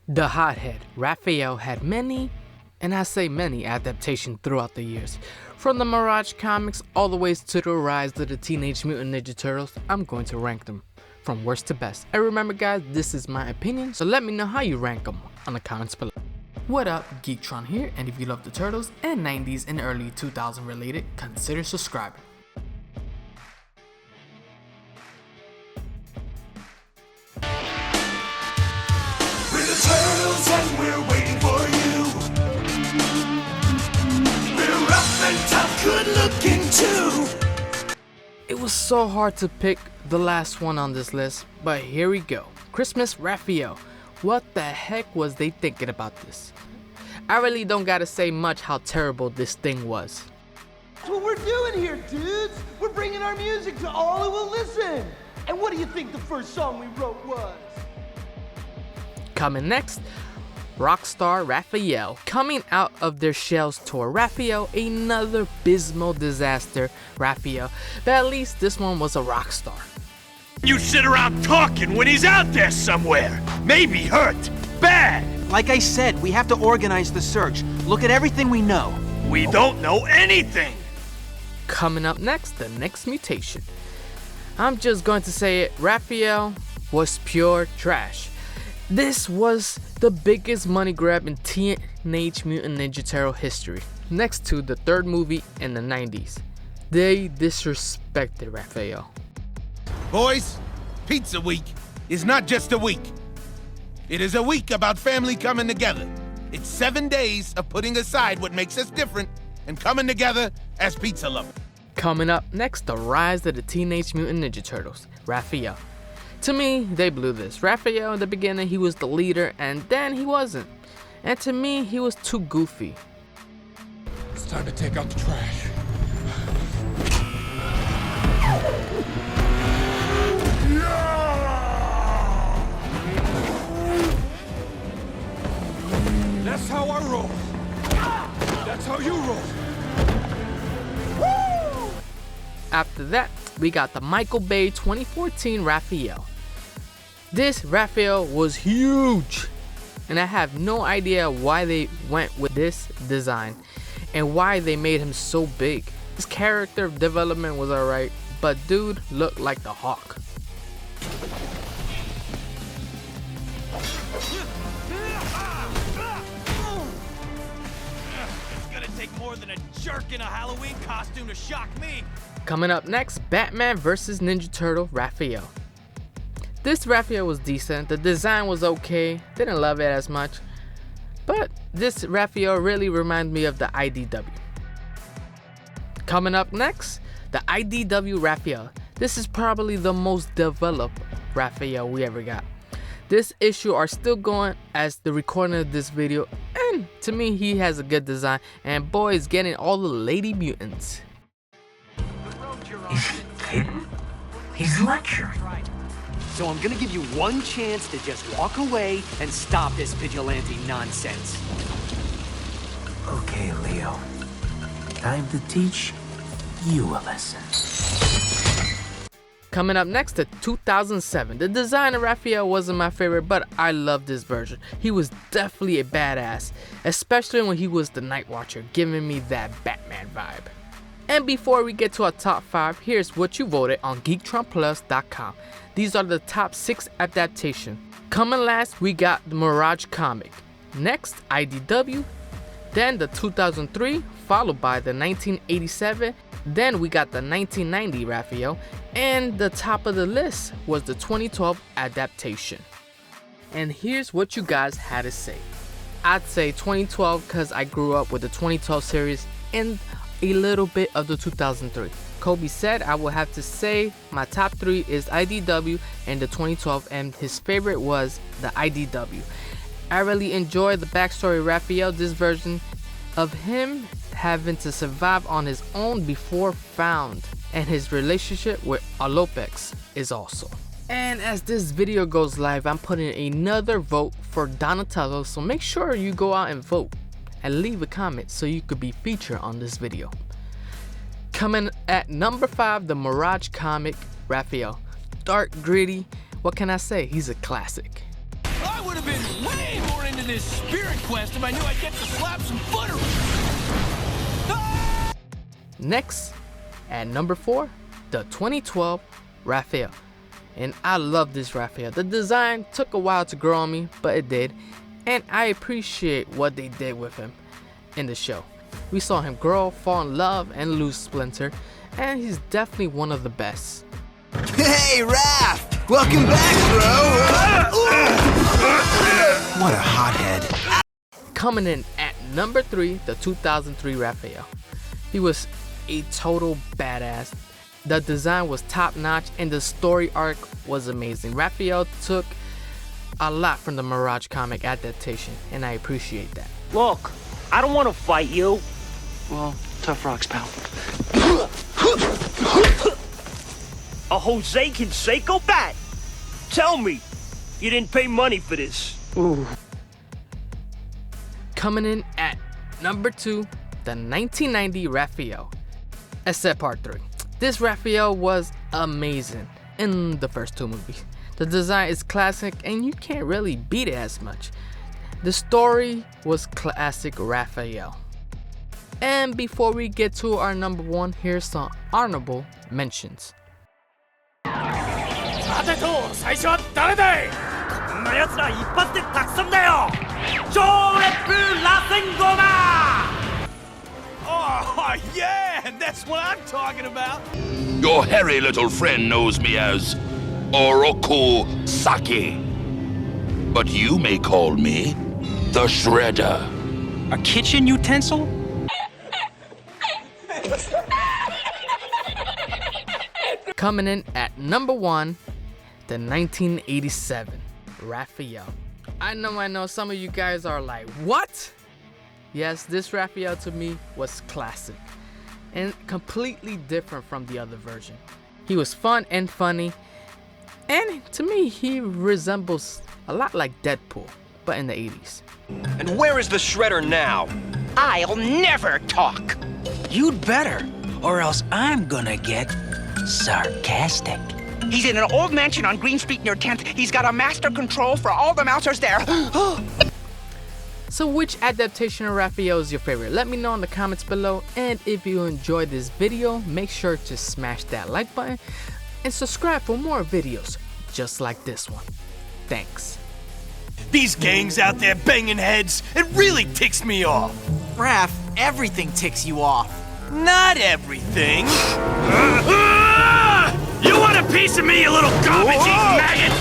The hothead, Raphael, had many, and I say many, adaptations throughout the years. From the Mirage comics all the way to the rise of the Teenage Mutant Ninja Turtles, I'm going to rank them from worst to best. And remember guys, this is my opinion, so let me know how you rank them on the comments below. What up, Geektron here, and if you love the Turtles and 90s and early 2000 related, consider subscribing. We're the Turtles and we're waiting for you. We're rough and tough, good looking too. It was so hard to pick the last one on this list, but here we go. Christmas Raphael. What the heck was they thinking about this? I really don't gotta say much how terrible this thing was. That's what we're doing here, dudes. We're bringing our music to all who will listen. And what do you think the first song we wrote was? Coming next, Rockstar Raphael. Coming out of their shells tour, Raphael, another abysmal disaster, Raphael. But at least this one was a rock star. You sit around talking when he's out there somewhere. Maybe hurt. Bad. Like I said, we have to organize the search. Look at everything we know. We don't know anything. Coming up next, the next mutation. I'm just going to say it, Raphael was pure trash. This was the biggest money grab in Teenage Mutant Ninja Turtle history, next to the third movie in the 90s. They disrespected Raphael. Boys, Pizza Week is not just a week. It is a week about family coming together. It's 7 days of putting aside what makes us different and coming together as pizza lovers. Coming up next, the rise of the Teenage Mutant Ninja Turtles, Raphael. To me, they blew this. Raphael in the beginning, he was the leader, and then he wasn't. And to me, he was too goofy. It's time to take out the trash. That's how I roll. That's how you roll. Woo! After that, we got the Michael Bay 2014 Raphael. This Raphael was huge, and I have no idea why they went with this design and why they made him so big. His character development was alright, but dude looked like the Hawk. It's gonna take more than a jerk in a Halloween costume to shock me. Coming up next, Batman vs. Ninja Turtle Raphael. This Raphael was decent, the design was okay, didn't love it as much, but this Raphael really reminded me of the IDW. Coming up next, the IDW Raphael. This is probably the most developed Raphael we ever got. This issue are still going as the recording of this video, and to me he has a good design, and boy is getting all the lady mutants. Is he kidding? He's lecturing. So I'm gonna give you one chance to just walk away and stop this vigilante nonsense. Okay, Leo. Time to teach you a lesson. Coming up next to 2007. The design of Raphael wasn't my favorite, but I love this version. He was definitely a badass, especially when he was the Night Watcher, giving me that Batman vibe. And before we get to our top 5, here's what you voted on GeektronPlus.com. These are the top 6 adaptations. Coming last, we got the Mirage comic. Next, IDW. Then the 2003, followed by the 1987. Then we got the 1990 Raphael. And the top of the list was the 2012 adaptation. And here's what you guys had to say. I'd say 2012 because I grew up with the 2012 series and a little bit of the 2003. Kobe said I will have to say my top 3 is IDW and the 2012, and his favorite was the IDW. I really enjoyed the backstory of Raphael, this version of him having to survive on his own before found, and his relationship with Alopex is also. And as this video goes live, I'm putting another vote for Donatello, so make sure you go out and vote and leave a comment so you could be featured on this video. Coming at number 5, the Mirage comic Raphael. Dark, gritty, what can I say? He's a classic. I would have been way more in this spirit quest if I knew I'd get to slap some butter. Next, at number 4, the 2012 Raphael. And I love this Raphael. The design took a while to grow on me, but it did. And I appreciate what they did with him in the show. We saw him grow, fall in love, and lose Splinter. And he's definitely one of the best. Hey, Raph! Welcome back, bro! What a hothead. Coming in at number 3, the 2003 Raphael. He was a total badass. The design was top notch and the story arc was amazing. Raphael took a lot from the Mirage comic adaptation and I appreciate that. Look, I don't want to fight you. Well, tough rocks, pal. A Jose Canseco bat? Tell me, you didn't pay money for this. Ooh. Coming in at number 2, the 1990 Raphael. Except part 3. This Raphael was amazing in the first 2 movies. The design is classic and you can't really beat it as much. The story was classic Raphael. And before we get to our number 1, here's some honorable mentions. さてと最初は誰だいこんな奴ら一発でたくさんだよ超レップラセンゴマ Oh, yeah! That's what I'm talking about! Your hairy little friend knows me as Oroku Saki. But you may call me the Shredder. A kitchen utensil? Coming in at number 1, the 1987 Raphael. I know some of you guys are like, what? Yes, this Raphael to me was classic and completely different from the other version. He was fun and funny, and to me he resembles a lot like Deadpool, but in the 80s. And where is the Shredder now? I'll never talk. You'd better, or else I'm gonna get sarcastic. He's in an old mansion on Green Street near 10th. He's got a master control for all the mousers there. So which adaptation of Raphael is your favorite? Let me know in the comments below, and if you enjoyed this video, make sure to smash that like button and subscribe for more videos just like this one. Thanks. These gangs out there banging heads, it really ticks me off. Raph, everything ticks you off. Not everything. You want a piece of me, you little garbage-eating maggot?